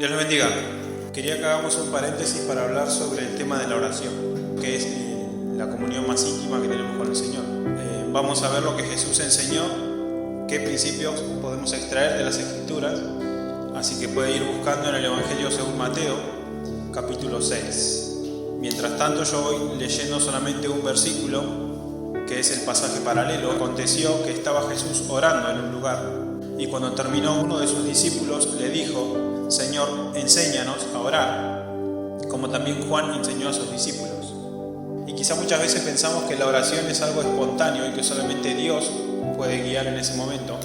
Dios los bendiga. Quería que hagamos un paréntesis para hablar sobre el tema de la oración, que es la comunión más íntima que tenemos con el Señor. Vamos a ver lo que Jesús enseñó, qué principios podemos extraer de las Escrituras, así que puede ir buscando en el Evangelio según Mateo, capítulo 6. Mientras tanto yo voy leyendo solamente un versículo, que es el pasaje paralelo. Aconteció que estaba Jesús orando en un lugar, y cuando terminó uno de sus discípulos le dijo: Señor, enséñanos a orar, como también Juan enseñó a sus discípulos. Y quizá muchas veces pensamos que la oración es algo espontáneo y que solamente Dios puede guiar en ese momento,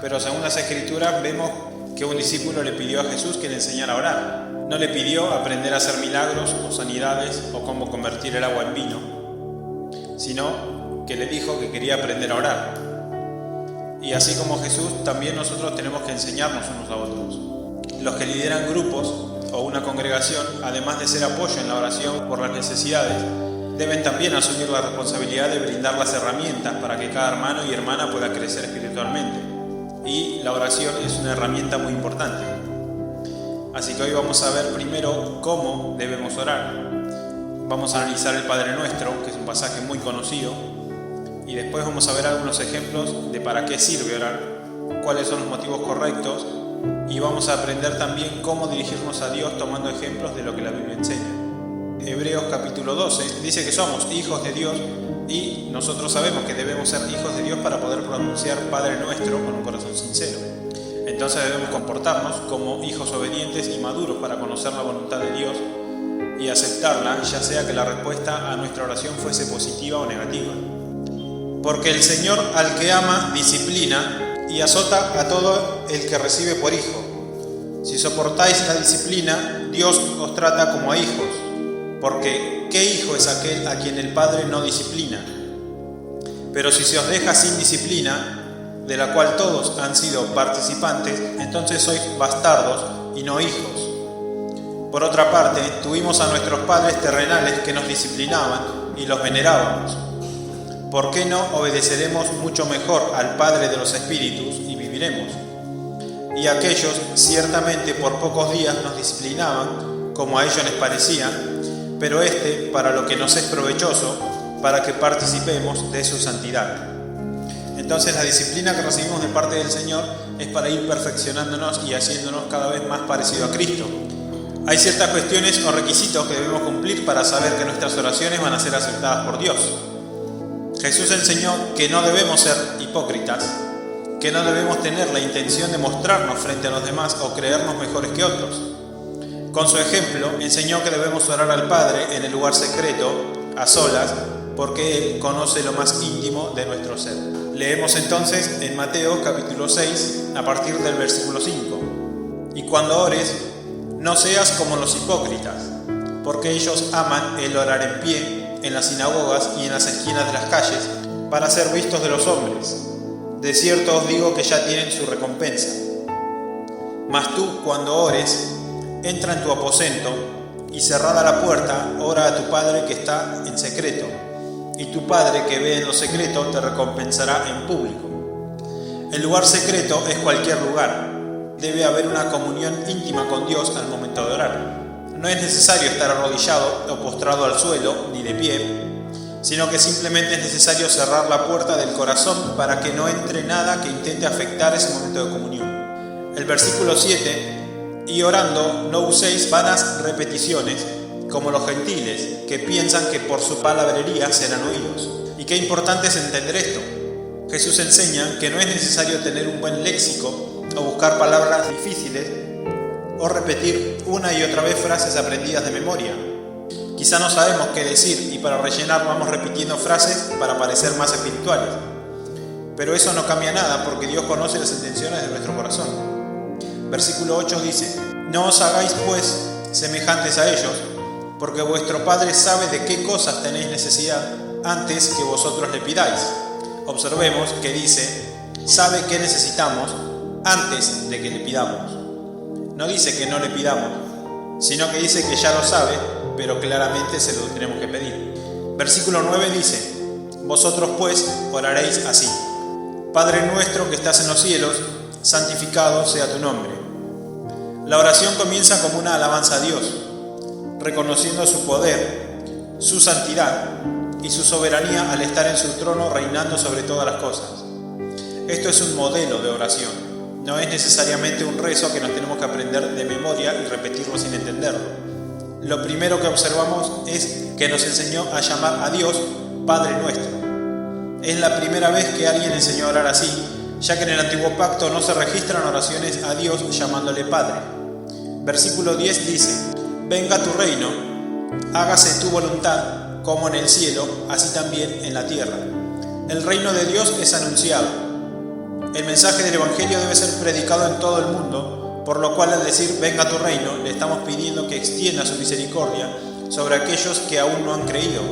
pero según las Escrituras vemos que un discípulo le pidió a Jesús que le enseñara a orar. No le pidió aprender a hacer milagros o sanidades o cómo convertir el agua en vino, sino que le dijo que quería aprender a orar. Y así como Jesús, también nosotros tenemos que enseñarnos unos a otros. Los que lideran grupos o una congregación, además de ser apoyo en la oración por las necesidades, deben también asumir la responsabilidad de brindar las herramientas para que cada hermano y hermana pueda crecer espiritualmente. Y la oración es una herramienta muy importante. Así que hoy vamos a ver primero cómo debemos orar. Vamos a analizar el Padre Nuestro, que es un pasaje muy conocido, y después vamos a ver algunos ejemplos de para qué sirve orar, cuáles son los motivos correctos, y vamos a aprender también cómo dirigirnos a Dios tomando ejemplos de lo que la Biblia enseña. Hebreos capítulo 12 dice que somos hijos de Dios y nosotros sabemos que debemos ser hijos de Dios para poder pronunciar Padre Nuestro con un corazón sincero. Entonces debemos comportarnos como hijos obedientes y maduros para conocer la voluntad de Dios y aceptarla, ya sea que la respuesta a nuestra oración fuese positiva o negativa. Porque el Señor al que ama disciplina y azota a todo el que recibe por hijo. Si soportáis la disciplina, Dios os trata como a hijos. Porque ¿qué hijo es aquel a quien el Padre no disciplina? Pero si se os deja sin disciplina, de la cual todos han sido participantes, entonces sois bastardos y no hijos. Por otra parte, tuvimos a nuestros padres terrenales que nos disciplinaban y los venerábamos. ¿Por qué no obedeceremos mucho mejor al Padre de los Espíritus y viviremos? Y aquellos ciertamente por pocos días nos disciplinaban, como a ellos les parecía, pero para lo que nos es provechoso, para que participemos de su santidad. Entonces la disciplina que recibimos de parte del Señor es para ir perfeccionándonos y haciéndonos cada vez más parecido a Cristo. Hay ciertas cuestiones o requisitos que debemos cumplir para saber que nuestras oraciones van a ser aceptadas por Dios. Jesús enseñó que no debemos ser hipócritas, que no debemos tener la intención de mostrarnos frente a los demás o creernos mejores que otros. Con su ejemplo, enseñó que debemos orar al Padre en el lugar secreto, a solas, porque Él conoce lo más íntimo de nuestro ser. Leemos entonces en Mateo capítulo 6, a partir del versículo 5. Y cuando ores, no seas como los hipócritas, porque ellos aman el orar en pie, en las sinagogas y en las esquinas de las calles, para ser vistos de los hombres. De cierto os digo que ya tienen su recompensa. Mas tú, cuando ores, entra en tu aposento y cerrada la puerta, ora a tu Padre que está en secreto, y tu Padre que ve en lo secreto te recompensará en público. El lugar secreto es cualquier lugar. Debe haber una comunión íntima con Dios al momento de orar. No es necesario estar arrodillado o postrado al suelo, ni de pie, sino que simplemente es necesario cerrar la puerta del corazón para que no entre nada que intente afectar ese momento de comunión. El versículo 7: y orando no uséis vanas repeticiones, como los gentiles, que piensan que por su palabrería serán oídos. Y qué importante es entender esto. Jesús enseña que no es necesario tener un buen léxico o buscar palabras difíciles o repetir una y otra vez frases aprendidas de memoria. Quizá no sabemos qué decir y para rellenar vamos repitiendo frases para parecer más espirituales. Pero eso no cambia nada porque Dios conoce las intenciones de nuestro corazón. Versículo 8 dice: no os hagáis pues semejantes a ellos, porque vuestro Padre sabe de qué cosas tenéis necesidad antes que vosotros le pidáis. Observemos que dice: sabe qué necesitamos antes de que le pidamos. No dice que no le pidamos, sino que dice que ya lo sabe, pero claramente se lo tenemos que pedir. Versículo 9 dice: vosotros pues oraréis así: Padre nuestro que estás en los cielos, santificado sea tu nombre. La oración comienza como una alabanza a Dios, reconociendo su poder, su santidad y su soberanía al estar en su trono reinando sobre todas las cosas. Esto es un modelo de oración, no es necesariamente un rezo que nos tenemos que aprender de memoria y repetirlo sin entenderlo. Lo primero que observamos es que nos enseñó a llamar a Dios Padre Nuestro. Es la primera vez que alguien enseñó a orar así, ya que en el Antiguo Pacto no se registran oraciones a Dios llamándole Padre. Versículo 10 dice: venga tu reino, hágase tu voluntad, como en el cielo, así también en la tierra. El reino de Dios es anunciado. El mensaje del Evangelio debe ser predicado en todo el mundo, por lo cual al decir venga tu reino, le estamos pidiendo que extienda su misericordia sobre aquellos que aún no han creído.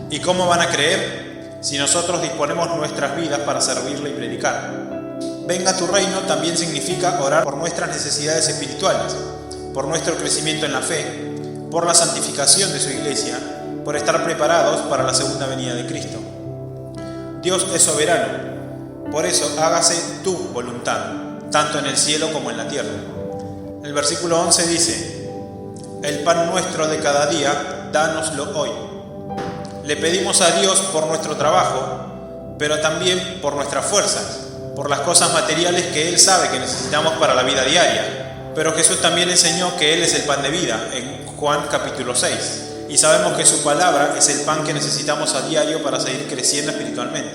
¿Y cómo van a creer? Si nosotros disponemos nuestras vidas para servirle y predicar. Venga tu reino también significa orar por nuestras necesidades espirituales, por nuestro crecimiento en la fe, por la santificación de su iglesia, por estar preparados para la segunda venida de Cristo. Dios es soberano, por eso hágase tu voluntad, tanto en el cielo como en la tierra. El versículo 11 dice: el pan nuestro de cada día, dánoslo hoy. Le pedimos a Dios por nuestro trabajo, pero también por nuestras fuerzas, por las cosas materiales que Él sabe que necesitamos para la vida diaria. Pero Jesús también enseñó que Él es el pan de vida, en Juan capítulo 6, y sabemos que su palabra es el pan que necesitamos a diario para seguir creciendo espiritualmente.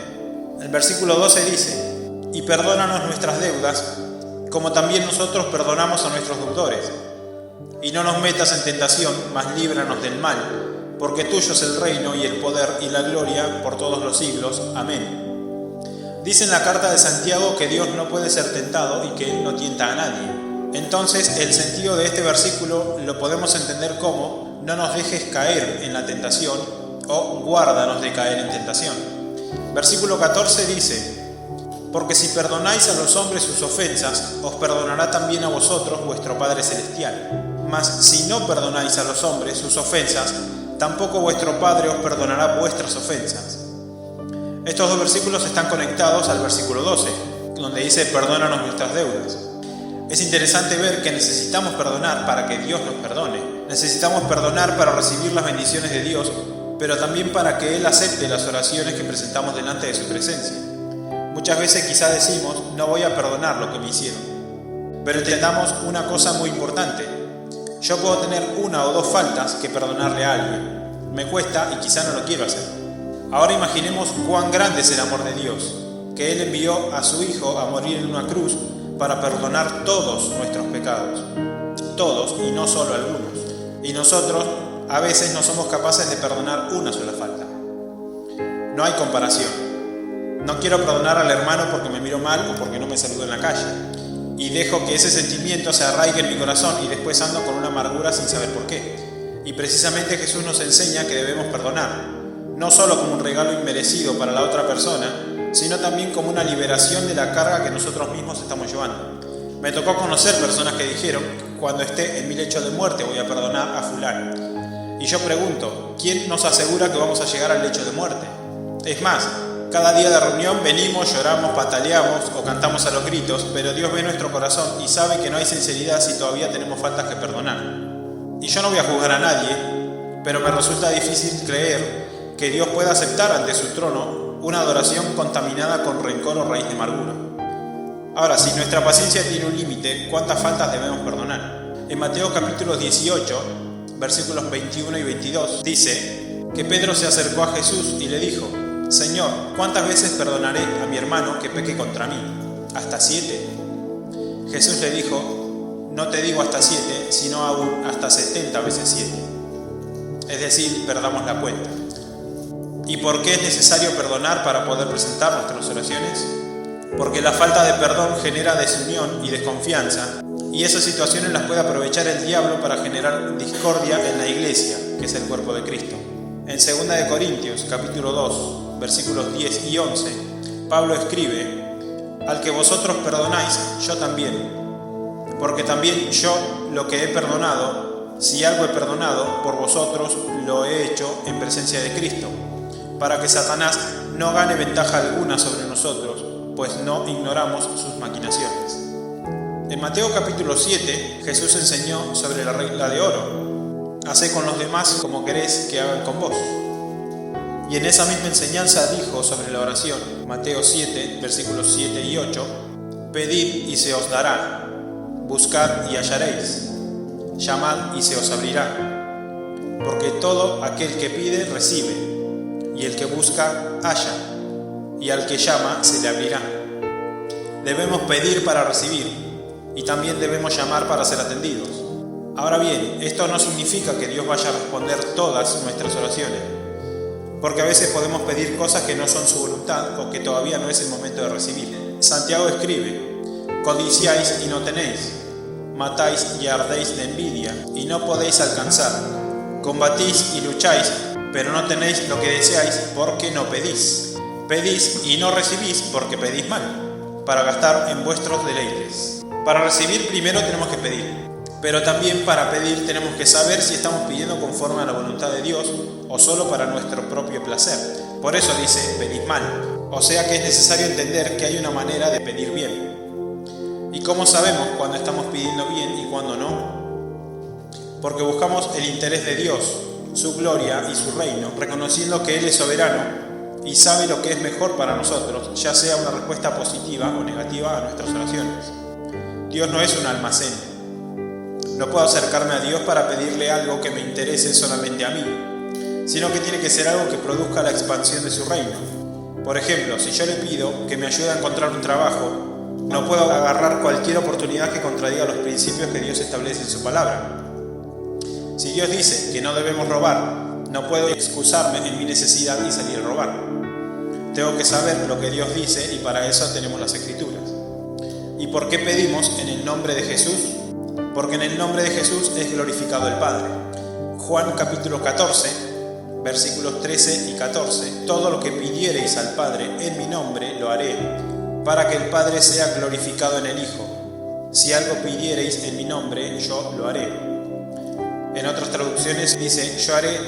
El versículo 12 dice: y perdónanos nuestras deudas, como también nosotros perdonamos a nuestros deudores. Y no nos metas en tentación, mas líbranos del mal, porque tuyo es el reino y el poder y la gloria por todos los siglos. Amén. Dice en la carta de Santiago que Dios no puede ser tentado y que Él no tienta a nadie. Entonces, el sentido de este versículo lo podemos entender como: no nos dejes caer en la tentación, o guárdanos de caer en tentación. Versículo 14 dice: porque si perdonáis a los hombres sus ofensas, os perdonará también a vosotros vuestro Padre Celestial. Mas si no perdonáis a los hombres sus ofensas, tampoco vuestro Padre os perdonará vuestras ofensas. Estos dos versículos están conectados al versículo 12, donde dice: perdónanos nuestras deudas. Es interesante ver que necesitamos perdonar para que Dios nos perdone. Necesitamos perdonar para recibir las bendiciones de Dios, pero también para que Él acepte las oraciones que presentamos delante de su presencia. Muchas veces quizá decimos: no voy a perdonar lo que me hicieron. Pero entendamos una cosa muy importante. Yo puedo tener una o dos faltas que perdonarle a alguien. Me cuesta y quizá no lo quiero hacer. Ahora imaginemos cuán grande es el amor de Dios, que Él envió a su Hijo a morir en una cruz para perdonar todos nuestros pecados. Todos y no solo algunos. Y nosotros a veces no somos capaces de perdonar una sola falta. No hay comparación. No quiero perdonar al hermano porque me miró mal o porque no me saludó en la calle. Y dejo que ese sentimiento se arraigue en mi corazón y después ando con una amargura sin saber por qué. Y precisamente Jesús nos enseña que debemos perdonar, no solo como un regalo inmerecido para la otra persona, sino también como una liberación de la carga que nosotros mismos estamos llevando. Me tocó conocer personas que dijeron: cuando esté en mi lecho de muerte voy a perdonar a fulano. Y yo pregunto: ¿quién nos asegura que vamos a llegar al lecho de muerte? Es más, cada día de reunión venimos, lloramos, pataleamos o cantamos a los gritos, pero Dios ve nuestro corazón y sabe que no hay sinceridad si todavía tenemos faltas que perdonar. Y yo no voy a juzgar a nadie, pero me resulta difícil creer que Dios pueda aceptar ante su trono una adoración contaminada con rencor o raíz de amargura. Ahora, si nuestra paciencia tiene un límite, ¿cuántas faltas debemos perdonar? En Mateo capítulo 18, versículos 21 y 22, dice que Pedro se acercó a Jesús y le dijo: Señor, ¿cuántas veces perdonaré a mi hermano que peque contra mí? ¿Hasta 7? Jesús le dijo: no te digo hasta 7, sino aún hasta 70 veces 7. Es decir, perdamos la cuenta. ¿Y por qué es necesario perdonar para poder presentar nuestras oraciones? Porque la falta de perdón genera desunión y desconfianza, y esas situaciones las puede aprovechar el diablo para generar discordia en la iglesia, que es el cuerpo de Cristo. En 2 de Corintios, capítulo 2, versículos 10 y 11, Pablo escribe: al que vosotros perdonáis, yo también, porque también yo lo que he perdonado, si algo he perdonado, por vosotros lo he hecho en presencia de Cristo, para que Satanás no gane ventaja alguna sobre nosotros, pues no ignoramos sus maquinaciones. En Mateo capítulo 7, Jesús enseñó sobre la regla de oro. Hacé con los demás como querés que hagan con vos. Y en esa misma enseñanza dijo sobre la oración, Mateo 7, versículos 7 y 8, pedid y se os dará, buscad y hallaréis, llamad y se os abrirá. Porque todo aquel que pide recibe, y el que busca halla, y al que llama se le abrirá. Debemos pedir para recibir, y también debemos llamar para ser atendidos. Ahora bien, esto no significa que Dios vaya a responder todas nuestras oraciones, porque a veces podemos pedir cosas que no son su voluntad o que todavía no es el momento de recibir. Santiago escribe, codiciáis y no tenéis, matáis y ardéis de envidia y no podéis alcanzar, combatís y lucháis, pero no tenéis lo que deseáis porque no pedís. Pedís y no recibís porque pedís mal, para gastar en vuestros deleites. Para recibir primero tenemos que pedir, pero también para pedir tenemos que saber si estamos pidiendo conforme a la voluntad de Dios o solo para nuestro propio placer. Por eso dice, pedid mal. O sea que es necesario entender que hay una manera de pedir bien. ¿Y cómo sabemos cuándo estamos pidiendo bien y cuándo no? Porque buscamos el interés de Dios, su gloria y su reino, reconociendo que Él es soberano y sabe lo que es mejor para nosotros, ya sea una respuesta positiva o negativa a nuestras oraciones. Dios no es un almacén. No puedo acercarme a Dios para pedirle algo que me interese solamente a mí, sino que tiene que ser algo que produzca la expansión de su reino. Por ejemplo, si yo le pido que me ayude a encontrar un trabajo, no puedo agarrar cualquier oportunidad que contradiga los principios que Dios establece en su palabra. Si Dios dice que no debemos robar, no puedo excusarme en mi necesidad y salir a robar. Tengo que saber lo que Dios dice y para eso tenemos las Escrituras. ¿Y por qué pedimos en el nombre de Jesús? Porque en el nombre de Jesús es glorificado el Padre. Juan capítulo 14, versículos 13 y 14. Todo lo que pidiereis al Padre en mi nombre lo haré, para que el Padre sea glorificado en el Hijo. Si algo pidiereis en mi nombre, yo lo haré. En otras traducciones dice, yo haré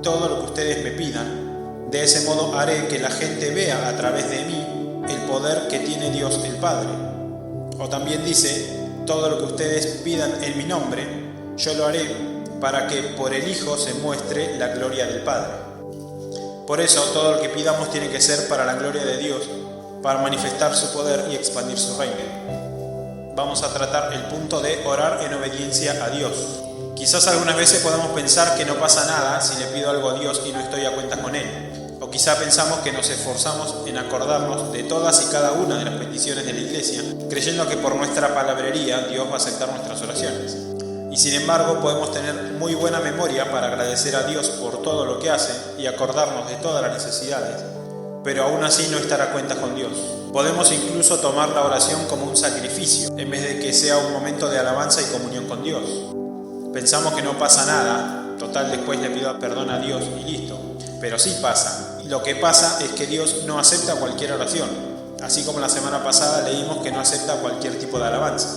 todo lo que ustedes me pidan. De ese modo haré que la gente vea a través de mí el poder que tiene Dios el Padre. O también dice, todo lo que ustedes pidan en mi nombre, yo lo haré para que por el Hijo se muestre la gloria del Padre. Por eso todo lo que pidamos tiene que ser para la gloria de Dios, para manifestar su poder y expandir su reino. Vamos a tratar el punto de orar en obediencia a Dios. Quizás algunas veces podemos pensar que no pasa nada si le pido algo a Dios y no estoy a cuentas con Él. O quizá pensamos que nos esforzamos en acordarnos de todas y cada una de las peticiones de la Iglesia, creyendo que por nuestra palabrería Dios va a aceptar nuestras oraciones. Y sin embargo podemos tener muy buena memoria para agradecer a Dios por todo lo que hace y acordarnos de todas las necesidades, pero aún así no estar a cuentas con Dios. Podemos incluso tomar la oración como un sacrificio, en vez de que sea un momento de alabanza y comunión con Dios. Pensamos que no pasa nada, total después le pido perdón a Dios y listo. Pero sí pasa. Y lo que pasa es que Dios no acepta cualquier oración, así como la semana pasada leímos que no acepta cualquier tipo de alabanza.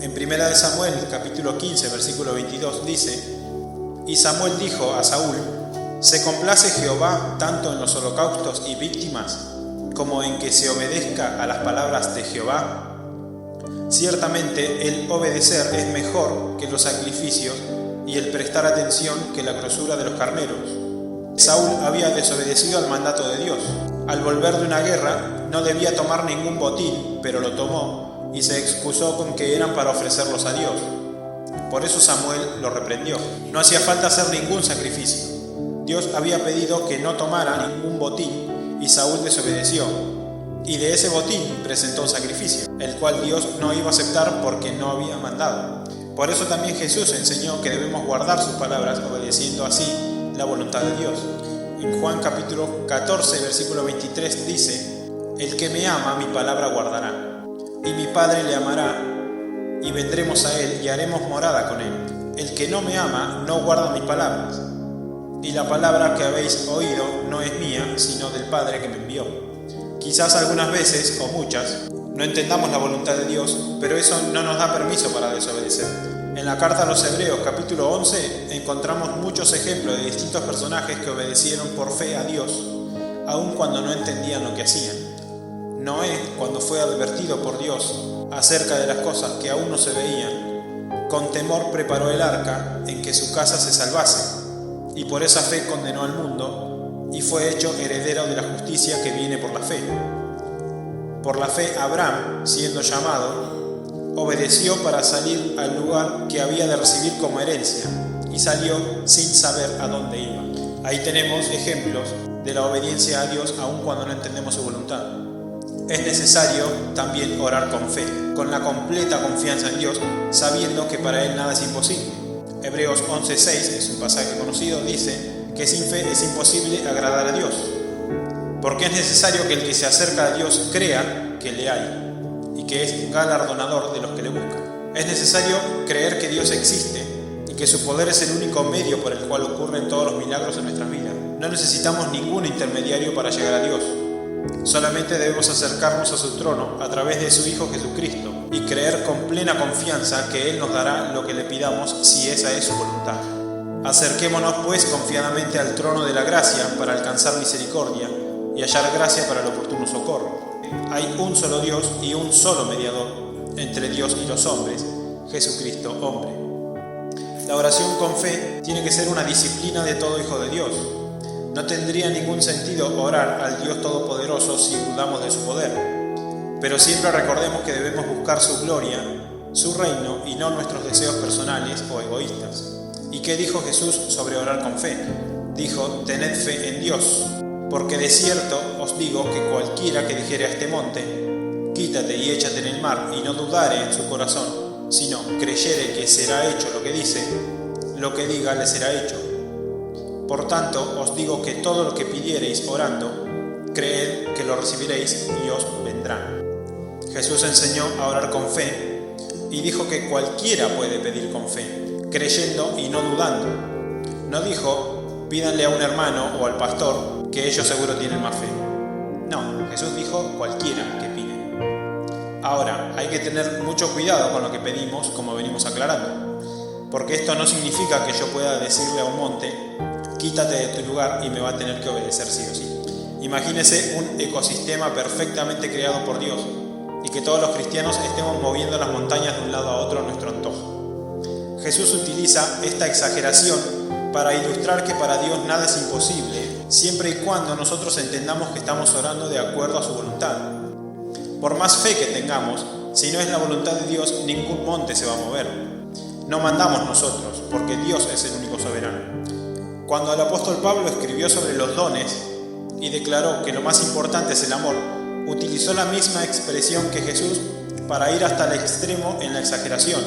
En 1 Samuel, capítulo 15, versículo 22 dice, y Samuel dijo a Saúl, ¿se complace Jehová tanto en los holocaustos y víctimas, como en que se obedezca a las palabras de Jehová? Ciertamente el obedecer es mejor que los sacrificios y el prestar atención que la grosura de los carneros. Saúl había desobedecido al mandato de Dios. Al volver de una guerra no debía tomar ningún botín, pero lo tomó y se excusó con que eran para ofrecerlos a Dios. Por eso Samuel lo reprendió. No hacía falta hacer ningún sacrificio. Dios había pedido que no tomara ningún botín y Saúl desobedeció. Y de ese botín presentó un sacrificio, el cual Dios no iba a aceptar porque no había mandado. Por eso también Jesús enseñó que debemos guardar sus palabras obedeciendo así la voluntad de Dios. En Juan capítulo 14, versículo 23 dice, el que me ama mi palabra guardará, y mi Padre le amará, y vendremos a él y haremos morada con él. El que no me ama no guarda mis palabras, y la palabra que habéis oído no es mía, sino del Padre que me envió. Quizás algunas veces, o muchas, no entendamos la voluntad de Dios, pero eso no nos da permiso para desobedecer. En la carta a los Hebreos, capítulo 11, encontramos muchos ejemplos de distintos personajes que obedecieron por fe a Dios, aun cuando no entendían lo que hacían. Noé, cuando fue advertido por Dios acerca de las cosas que aún no se veían, con temor preparó el arca en que su casa se salvase, y por esa fe condenó al mundo, y fue hecho heredero de la justicia que viene por la fe. Por la fe Abraham, siendo llamado, obedeció para salir al lugar que había de recibir como herencia, y salió sin saber a dónde iba. Ahí tenemos ejemplos de la obediencia a Dios aun cuando no entendemos su voluntad. Es necesario también orar con fe, con la completa confianza en Dios, sabiendo que para Él nada es imposible. Hebreos 11:6, es un pasaje conocido, dice que sin fe es imposible agradar a Dios, porque es necesario que el que se acerca a Dios crea que le hay y que es galardonador de los que le buscan. Es necesario creer que Dios existe y que su poder es el único medio por el cual ocurren todos los milagros en nuestras vidas. No necesitamos ningún intermediario para llegar a Dios. Solamente debemos acercarnos a su trono a través de su Hijo Jesucristo y creer con plena confianza que Él nos dará lo que le pidamos si esa es su voluntad. Acerquémonos pues confiadamente al trono de la gracia para alcanzar misericordia y hallar gracia para el oportuno socorro. Hay un solo Dios y un solo mediador entre Dios y los hombres, Jesucristo hombre. La oración con fe tiene que ser una disciplina de todo hijo de Dios. No tendría ningún sentido orar al Dios Todopoderoso si dudamos de su poder. Pero siempre recordemos que debemos buscar su gloria, su reino y no nuestros deseos personales o egoístas. ¿Y qué dijo Jesús sobre orar con fe? Dijo: tened fe en Dios, porque de cierto os digo que cualquiera que dijere a este monte, quítate y échate en el mar, y no dudare en su corazón, sino creyere que será hecho lo que dice, lo que diga le será hecho. Por tanto, os digo que todo lo que pidiereis orando, creed que lo recibiréis y os vendrá. Jesús enseñó a orar con fe y dijo que cualquiera puede pedir con fe, creyendo y no dudando. No dijo: pídanle a un hermano o al pastor, que ellos seguro tienen más fe. No, Jesús dijo: cualquiera que pide. Ahora, hay que tener mucho cuidado con lo que pedimos, como venimos aclarando, porque esto no significa que yo pueda decirle a un monte: quítate de tu lugar y me va a tener que obedecer sí o sí. Imagínese un ecosistema perfectamente creado por Dios y que todos los cristianos estemos moviendo las montañas de un lado a otro a nuestro antojo. Jesús utiliza esta exageración para ilustrar que para Dios nada es imposible, siempre y cuando nosotros entendamos que estamos orando de acuerdo a su voluntad. Por más fe que tengamos, si no es la voluntad de Dios, ningún monte se va a mover. No mandamos nosotros, porque Dios es el único soberano. Cuando el apóstol Pablo escribió sobre los dones y declaró que lo más importante es el amor, utilizó la misma expresión que Jesús para ir hasta el extremo en la exageración.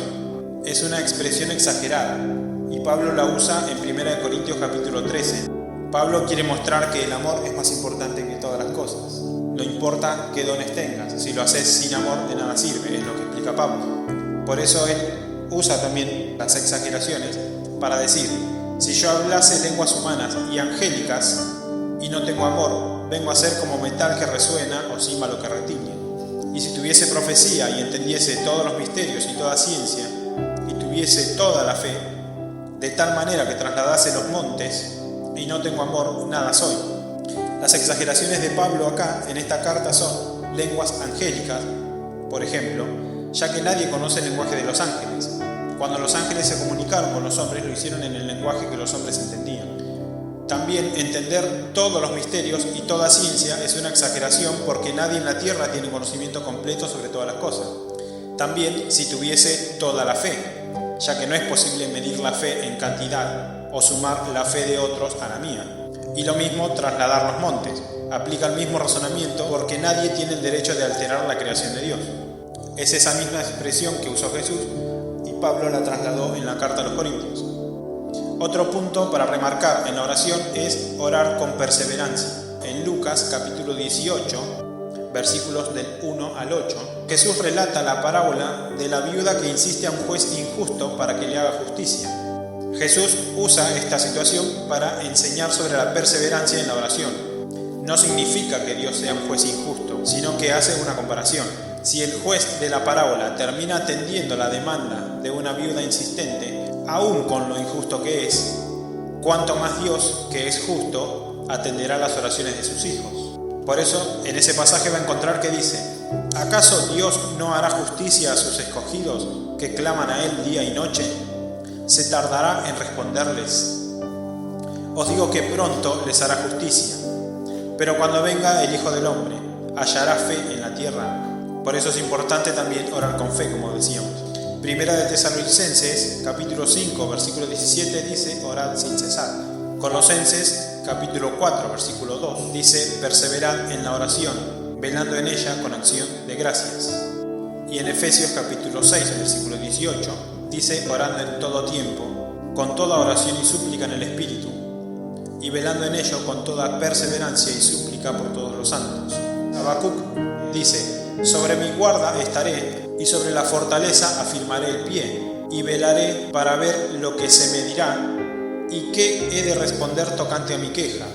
Es una expresión exagerada y Pablo la usa en 1 Corintios capítulo 13. Pablo quiere mostrar que el amor es más importante que todas las cosas. No importa qué dones tengas, si lo haces sin amor de nada sirve, es lo que explica Pablo. Por eso él usa también las exageraciones para decir: si yo hablase lenguas humanas y angélicas y no tengo amor, vengo a ser como metal que resuena o címbalo que retiñe. Y si tuviese profecía y entendiese todos los misterios y toda ciencia, y tuviese toda la fe, de tal manera que trasladase los montes, y no tengo amor, nada soy. Las exageraciones de Pablo acá, en esta carta, son lenguas angélicas, por ejemplo, ya que nadie conoce el lenguaje de los ángeles. Cuando los ángeles se comunicaron con los hombres, lo hicieron en el lenguaje que los hombres entendían. También entender todos los misterios y toda ciencia es una exageración, porque nadie en la tierra tiene conocimiento completo sobre todas las cosas. También si tuviese toda la fe, ya que no es posible medir la fe en cantidad o sumar la fe de otros a la mía. Y lo mismo trasladar los montes. Aplica el mismo razonamiento, porque nadie tiene el derecho de alterar la creación de Dios. Es esa misma expresión que usó Jesús y Pablo la trasladó en la carta a los Corintios. Otro punto para remarcar en la oración es orar con perseverancia. En Lucas capítulo 18, versículos del 1 al 8, Jesús relata la parábola de la viuda que insiste a un juez injusto para que le haga justicia. Jesús usa esta situación para enseñar sobre la perseverancia en la oración. No significa que Dios sea un juez injusto, sino que hace una comparación. Si el juez de la parábola termina atendiendo la demanda de una viuda insistente, aún con lo injusto que es, cuanto más Dios, que es justo, atenderá las oraciones de sus hijos. Por eso, en ese pasaje va a encontrar que dice: ¿Acaso Dios no hará justicia a sus escogidos que claman a Él día y noche? ¿Se tardará en responderles? Os digo que pronto les hará justicia. Pero cuando venga el Hijo del Hombre, ¿hallará fe en la tierra? Por eso es importante también orar con fe, como decíamos. Primera de Tesalonicenses, capítulo 5, versículo 17, dice: orad sin cesar. Colosenses, capítulo 4, versículo 2, dice: perseverad en la oración, velando en ella con acción de gracias. Y en Efesios, capítulo 6, versículo 18, dice: orando en todo tiempo, con toda oración y súplica en el Espíritu, y velando en ello con toda perseverancia y súplica por todos los santos. Habacuc dice: sobre mi guarda estaré, y sobre la fortaleza afirmaré el pie, y velaré para ver lo que se me dirá, y qué he de responder tocante a mi queja.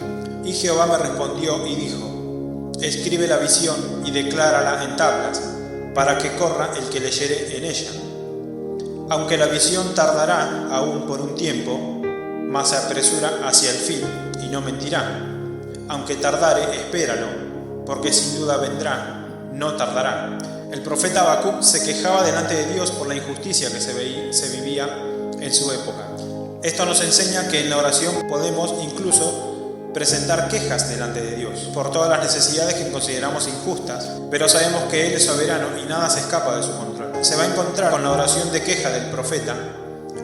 Y Jehová me respondió y dijo: escribe la visión y declárala en tablas, para que corra el que leyere en ella. Aunque la visión tardará aún por un tiempo, mas se apresura hacia el fin, y no mentirá. Aunque tardare, espéralo, porque sin duda vendrá, no tardará. El profeta Habacuc se quejaba delante de Dios por la injusticia que se vivía en su época. Esto nos enseña que en la oración podemos incluso presentar quejas delante de Dios por todas las necesidades que consideramos injustas, pero sabemos que Él es soberano y nada se escapa de su control. Se va a encontrar con la oración de queja del profeta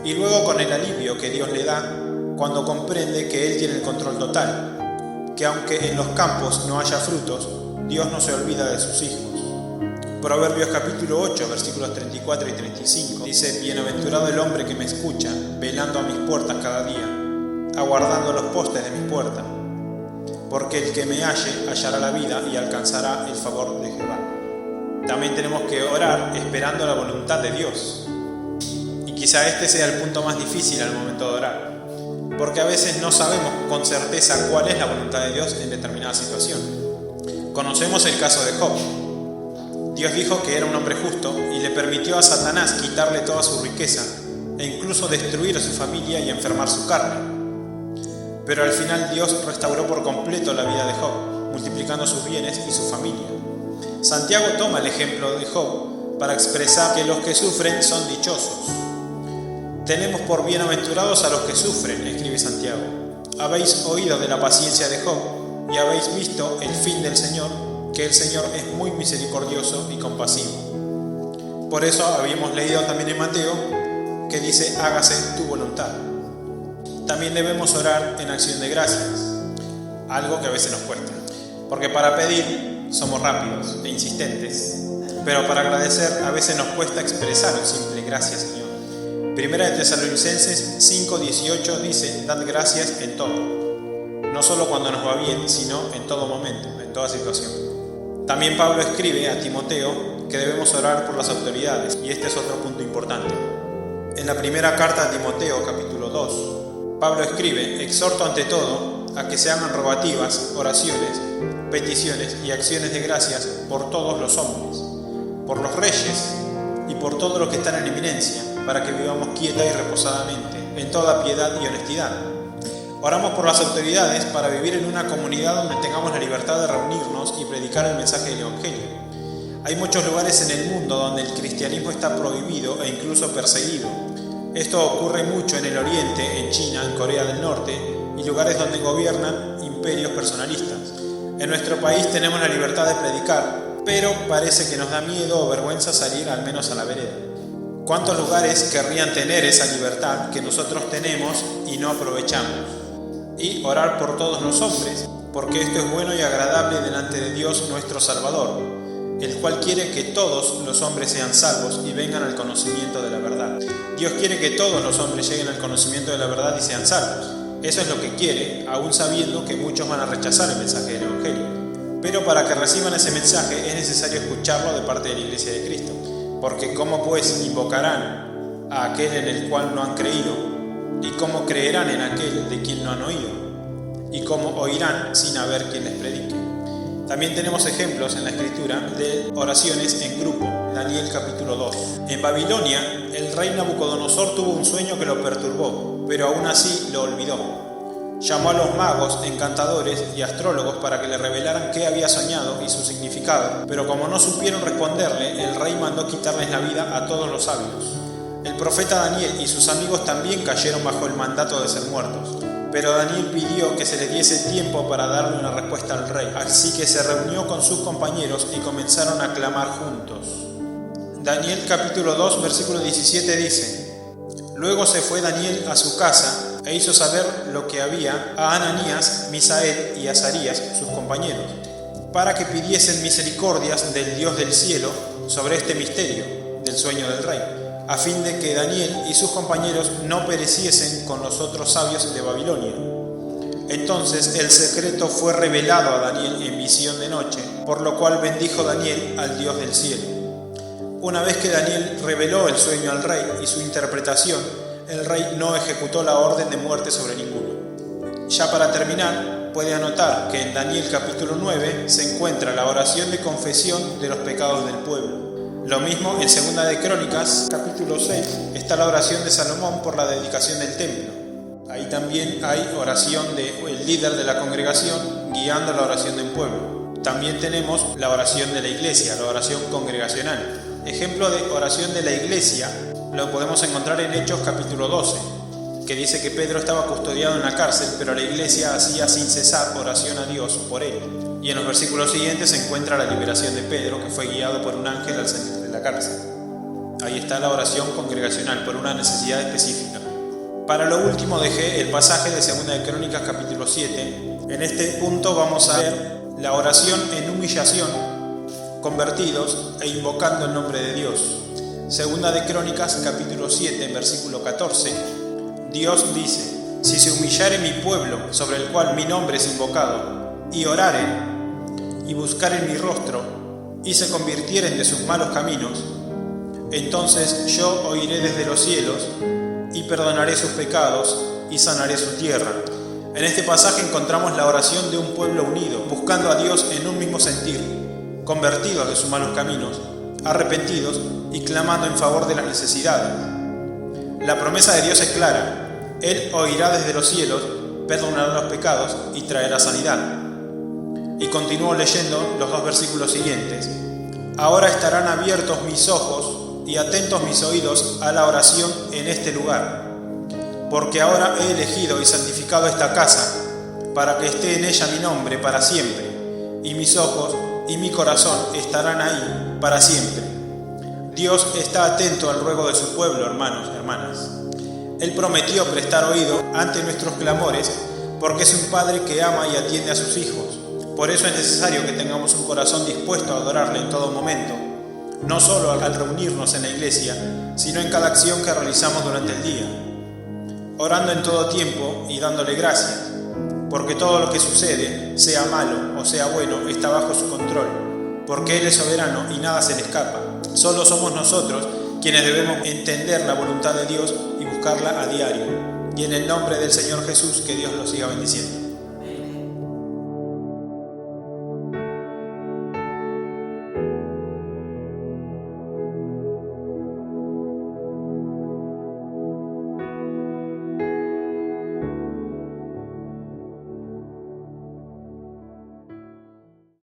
y luego con el alivio que Dios le da cuando comprende que Él tiene el control total, que aunque en los campos no haya frutos, Dios no se olvida de sus hijos. Proverbios capítulo 8, versículos 34 y 35 dice: bienaventurado el hombre que me escucha, velando a mis puertas cada día, aguardando los postes de mis puertas, porque el que me halle hallará la vida y alcanzará el favor de Jehová. También tenemos que orar esperando la voluntad de Dios. Y quizá este sea el punto más difícil al momento de orar, porque a veces no sabemos con certeza cuál es la voluntad de Dios en determinada situación. Conocemos el caso de Job. Dios dijo que era un hombre justo y le permitió a Satanás quitarle toda su riqueza e incluso destruir a su familia y enfermar su carne. Pero al final Dios restauró por completo la vida de Job, multiplicando sus bienes y su familia. Santiago toma el ejemplo de Job para expresar que los que sufren son dichosos. Tenemos por bienaventurados a los que sufren, escribe Santiago. Habéis oído de la paciencia de Job y habéis visto el fin del Señor, que el Señor es muy misericordioso y compasivo. Por eso habíamos leído también en Mateo que dice: hágase tu voluntad. También debemos orar en acción de gracias, algo que a veces nos cuesta, porque para pedir somos rápidos e insistentes, pero para agradecer a veces nos cuesta expresar un simple gracias, Señor. Primera de Tesalonicenses 5:18 dice: dad gracias en todo, no solo cuando nos va bien, sino en todo momento, en toda situación. También Pablo escribe a Timoteo que debemos orar por las autoridades, y este es otro punto importante. En la primera carta a Timoteo, capítulo 2, Pablo escribe: exhorto ante todo a que se hagan rogativas, oraciones, peticiones y acciones de gracias por todos los hombres, por los reyes y por todos los que están en eminencia, para que vivamos quieta y reposadamente, en toda piedad y honestidad. Oramos por las autoridades para vivir en una comunidad donde tengamos la libertad de reunirnos y predicar el mensaje del Evangelio. Hay muchos lugares en el mundo donde el cristianismo está prohibido e incluso perseguido. Esto ocurre mucho en el Oriente, en China, en Corea del Norte y lugares donde gobiernan imperios personalistas. En nuestro país tenemos la libertad de predicar, pero parece que nos da miedo o vergüenza salir al menos a la vereda. ¿Cuántos lugares querrían tener esa libertad que nosotros tenemos y no aprovechamos? Y orar por todos los hombres, porque esto es bueno y agradable delante de Dios nuestro Salvador, el cual quiere que todos los hombres sean salvos y vengan al conocimiento de la verdad. Dios quiere que todos los hombres lleguen al conocimiento de la verdad y sean salvos. Eso es lo que quiere, aún sabiendo que muchos van a rechazar el mensaje del Evangelio. Pero para que reciban ese mensaje es necesario escucharlo de parte de la Iglesia de Cristo, porque ¿cómo pues invocarán a aquel en el cual no han creído? ¿Y cómo creerán en aquel de quien no han oído? ¿Y cómo oirán sin haber quien les predique? También tenemos ejemplos en la Escritura de oraciones en grupo. Daniel capítulo 2. En Babilonia, el rey Nabucodonosor tuvo un sueño que lo perturbó, pero aún así lo olvidó. Llamó a los magos, encantadores y astrólogos para que le revelaran qué había soñado y su significado, pero como no supieron responderle, el rey mandó quitarles la vida a todos los sabios. El profeta Daniel y sus amigos también cayeron bajo el mandato de ser muertos, pero Daniel pidió que se le diese tiempo para darle una respuesta al rey, así que se reunió con sus compañeros y comenzaron a clamar juntos. Daniel capítulo 2 versículo 17 dice: Luego se fue Daniel a su casa e hizo saber lo que había a Ananías, Misael y Azarías, sus compañeros, para que pidiesen misericordias del Dios del cielo sobre este misterio del sueño del rey, a fin de que Daniel y sus compañeros no pereciesen con los otros sabios de Babilonia. Entonces el secreto fue revelado a Daniel en visión de noche, por lo cual bendijo Daniel al Dios del cielo. Una vez que Daniel reveló el sueño al rey y su interpretación, el rey no ejecutó la orden de muerte sobre ninguno. Ya para terminar, puede anotar que en Daniel capítulo 9 se encuentra la oración de confesión de los pecados del pueblo. Lo mismo en Segunda de Crónicas capítulo 6 está la oración de Salomón por la dedicación del templo. Ahí también hay oración del líder de la congregación guiando la oración del pueblo. También tenemos la oración de la iglesia, la oración congregacional. Ejemplo de oración de la iglesia lo podemos encontrar en Hechos capítulo 12, que dice que Pedro estaba custodiado en la cárcel, pero la iglesia hacía sin cesar oración a Dios por él. Y en los versículos siguientes se encuentra la liberación de Pedro, que fue guiado por un ángel al salir de la cárcel. Ahí está la oración congregacional, por una necesidad específica. Para lo último dejé el pasaje de Segunda de Crónicas capítulo 7. En este punto vamos a ver la oración en humillación, convertidos e invocando el nombre de Dios. Segunda de Crónicas capítulo 7 versículo 14. Dios dice: Si se humillare mi pueblo, sobre el cual mi nombre es invocado, y oraren, y buscaren mi rostro, y se convirtieren de sus malos caminos, entonces yo oiré desde los cielos, y perdonaré sus pecados, y sanaré su tierra. En este pasaje encontramos la oración de un pueblo unido, buscando a Dios en un mismo sentir, convertidos de sus malos caminos, arrepentidos y clamando en favor de las necesidades. La promesa de Dios es clara: Él oirá desde los cielos, perdonará los pecados y traerá sanidad. Y continúo leyendo los dos versículos siguientes: Ahora estarán abiertos mis ojos y atentos mis oídos a la oración en este lugar, porque ahora he elegido y santificado esta casa, para que esté en ella mi nombre para siempre, y mis ojos y mi corazón estarán ahí para siempre. Dios está atento al ruego de su pueblo, hermanos y hermanas. Él prometió prestar oído ante nuestros clamores, porque es un padre que ama y atiende a sus hijos. Por eso es necesario que tengamos un corazón dispuesto a adorarle en todo momento, no solo al reunirnos en la iglesia, sino en cada acción que realizamos durante el día, orando en todo tiempo y dándole gracias, porque todo lo que sucede, sea malo o sea bueno, está bajo su control, porque Él es soberano y nada se le escapa. Solo somos nosotros quienes debemos entender la voluntad de Dios y buscarla a diario. Y en el nombre del Señor Jesús, que Dios los siga bendiciendo.